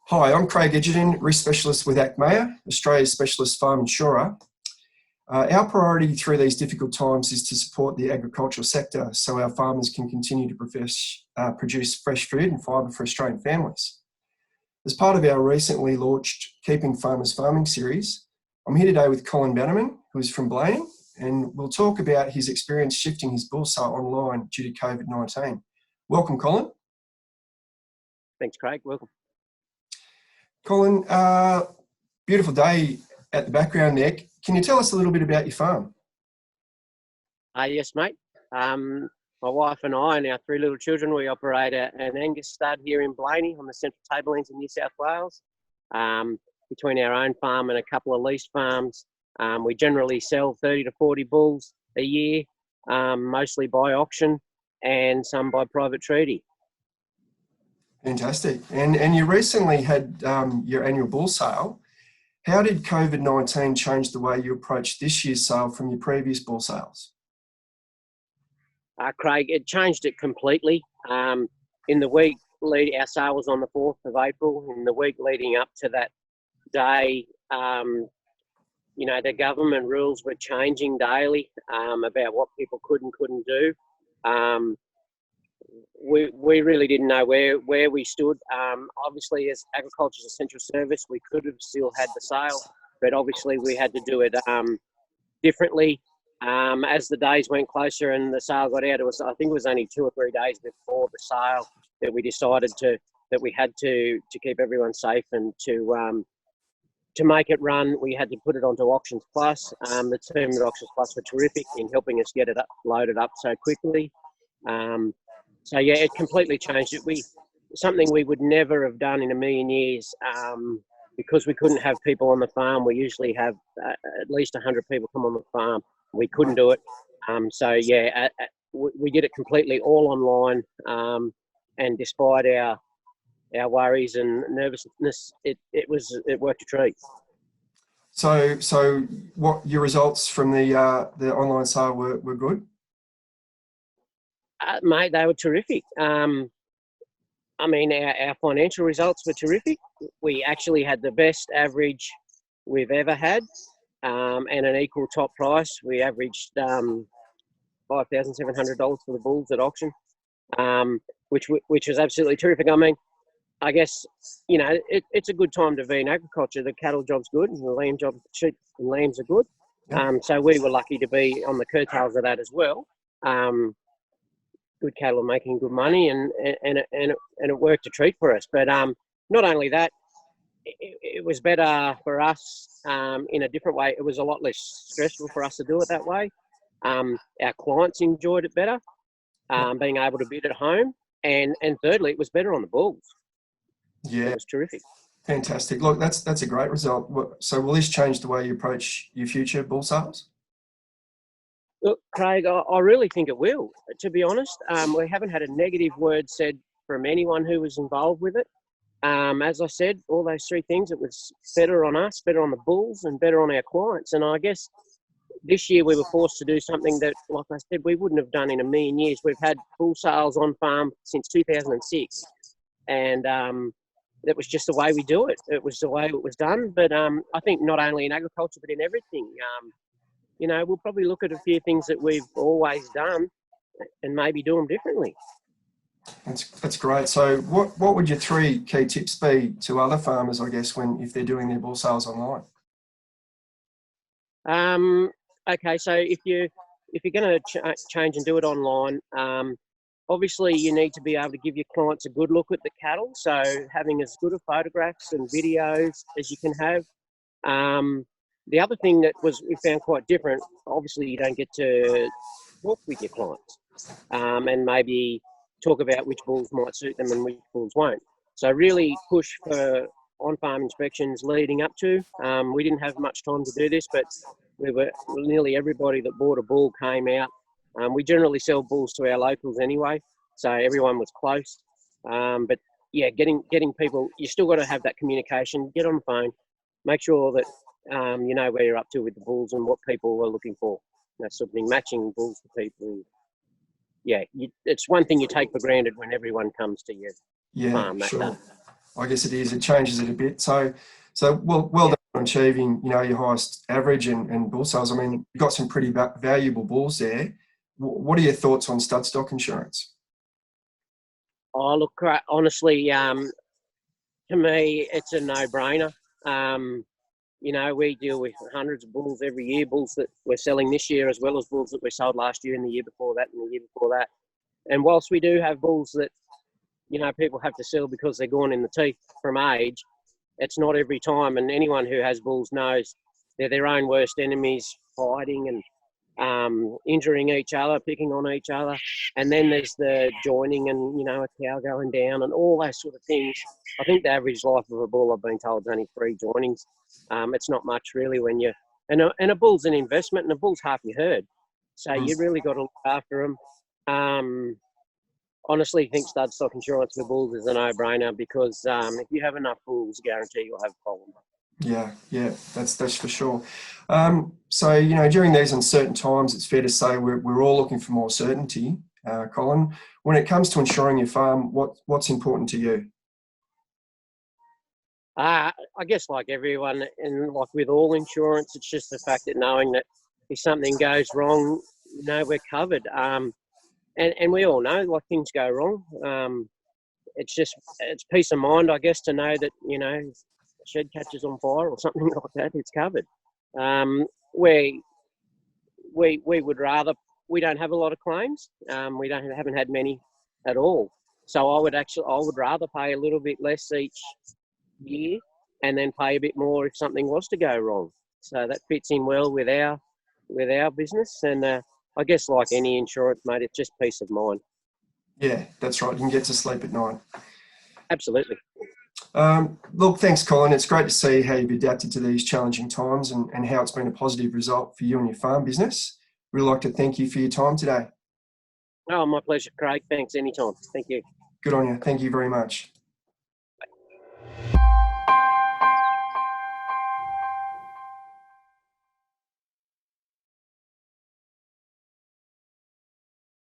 Hi, I'm Craig Edgerton, Risk Specialist with Achmea, Australia's specialist farm insurer. Our priority through these difficult times is to support the agricultural sector so our farmers can continue to produce fresh food and fibre for Australian families. As part of our recently launched Keeping Farmers Farming series, I'm here today with Colin Bannerman, who is from Blaine, and we'll talk about his experience shifting his bull sale online due to COVID-19. Welcome, Colin. Thanks, Craig. Welcome. Colin, beautiful day at the background there. Can you tell us a little bit about your farm? Yes, mate. My wife and I and our three little children, we operate an Angus stud here in Blaney on the Central Tablelands in New South Wales. Between our own farm and a couple of leased farms, we generally sell 30 to 40 bulls a year, mostly by auction and some by private treaty. Fantastic. And you recently had your annual bull sale. How did COVID-19 change the way you approached this year's sale from your previous bull sales? Craig, it changed it completely. In the week our sale was on the 4th of April. In the week leading up to that day, the government rules were changing daily about what people could and couldn't do. We really didn't know where we stood. Obviously, as agriculture's essential service, we could have still had the sale, but obviously we had to do it differently. As the days went closer and the sale got out, I think it was only 2 or 3 days before the sale that we decided that we had to keep everyone safe and to make it run. We had to put it onto AuctionsPlus. The team at AuctionsPlus were terrific in helping us get it loaded up so quickly. So yeah, it completely changed it. Something we would never have done in a million years, because we couldn't have people on the farm. We usually have at least 100 people come on the farm. We couldn't do it. So yeah, we did it completely all online. And despite our worries and nervousness, it worked a treat. So what your results from the online sale were good? Mate, they were terrific. Our financial results were terrific. We actually had the best average we've ever had, and an equal top price. We averaged $5,700 for the bulls at auction, which was absolutely terrific. I guess, it's a good time to be in agriculture. The cattle job's good, and the lamb job's sheep and lambs are good. So we were lucky to be on the curtails of that as well. Good cattle are making good money, and it worked a treat for us. But not only that, it was better for us in a different way. It was a lot less stressful for us to do it that way. Our clients enjoyed it better, being able to bid at home, and thirdly, it was better on the bulls. Yeah, it was terrific. Fantastic. Look, that's a great result. So will this change the way you approach your future bull sales? Look, Craig, I really think it will, to be honest. We haven't had a negative word said from anyone who was involved with it. As I said, all those three things, it was better on us, better on the bulls, and better on our clients. And I guess this year we were forced to do something that, like I said, we wouldn't have done in a million years. We've had bull sales on farm since 2006. And that was just the way we do it. It was the way it was done. But I think not only in agriculture, but in everything. We'll probably look at a few things that we've always done and maybe do them differently. That's great. So what would your 3 key tips be to other farmers, I guess, if they're doing their bull sales online? Okay, so if you're going to change and do it online, obviously you need to be able to give your clients a good look at the cattle. So having as good of photographs and videos as you can have. The other thing that we found quite different, obviously you don't get to talk with your clients and maybe talk about which bulls might suit them and which bulls won't. So really push for on-farm inspections leading up to. We didn't have much time to do this, but nearly everybody that bought a bull came out. We generally sell bulls to our locals anyway, so everyone was close. But yeah, getting people, you still got to have that communication, get on the phone, make sure that you know where you're up to with the bulls and what people are looking for, that sort of thing, matching bulls to people. Yeah, it's one thing you take for granted when everyone comes to your farm that day. I guess it is. It changes it a bit. So well done on achieving, your highest average and bull sales. I mean, you've got some pretty valuable bulls there. What are your thoughts on stud stock insurance? Oh, look, honestly, to me, it's a no-brainer. We deal with hundreds of bulls every year, bulls that we're selling this year, as well as bulls that we sold last year and the year before that and the year before that. And whilst we do have bulls that, people have to sell because they're gone in the teeth from age, it's not every time. And anyone who has bulls knows they're their own worst enemies, fighting and injuring each other, picking on each other. And then there's the joining and, a cow going down and all those sort of things. I think the average life of a bull, I've been told, is only 3 joinings. It's not much really when you... And a bull's an investment, and a bull's half your herd. So you really got to look after them. Honestly, I think stud stock insurance for bulls is a no-brainer because if you have enough bulls, guarantee you'll have a problem. Yeah, that's for sure. So, during these uncertain times, it's fair to say we're all looking for more certainty. Colin, when it comes to insuring your farm, what's important to you? I guess like everyone, and like with all insurance, it's just the fact that knowing that if something goes wrong, we're covered. And we all know, like, things go wrong. It's peace of mind, I guess, to know that, shed catches on fire or something like that, it's covered. We would rather, we don't have a lot of claims. We haven't had many at all. So I would rather pay a little bit less each year and then pay a bit more if something was to go wrong. So that fits in well with our business. And I guess like any insurance, mate, it's just peace of mind. Yeah, that's right. You can get to sleep at night. Absolutely. Look, thanks, Colin. It's great to see how you've adapted to these challenging times and how it's been a positive result for you and your farm business. We'd like to thank you for your time today. Oh, my pleasure, Craig. Thanks, anytime. Thank you. Good on you. Thank you very much.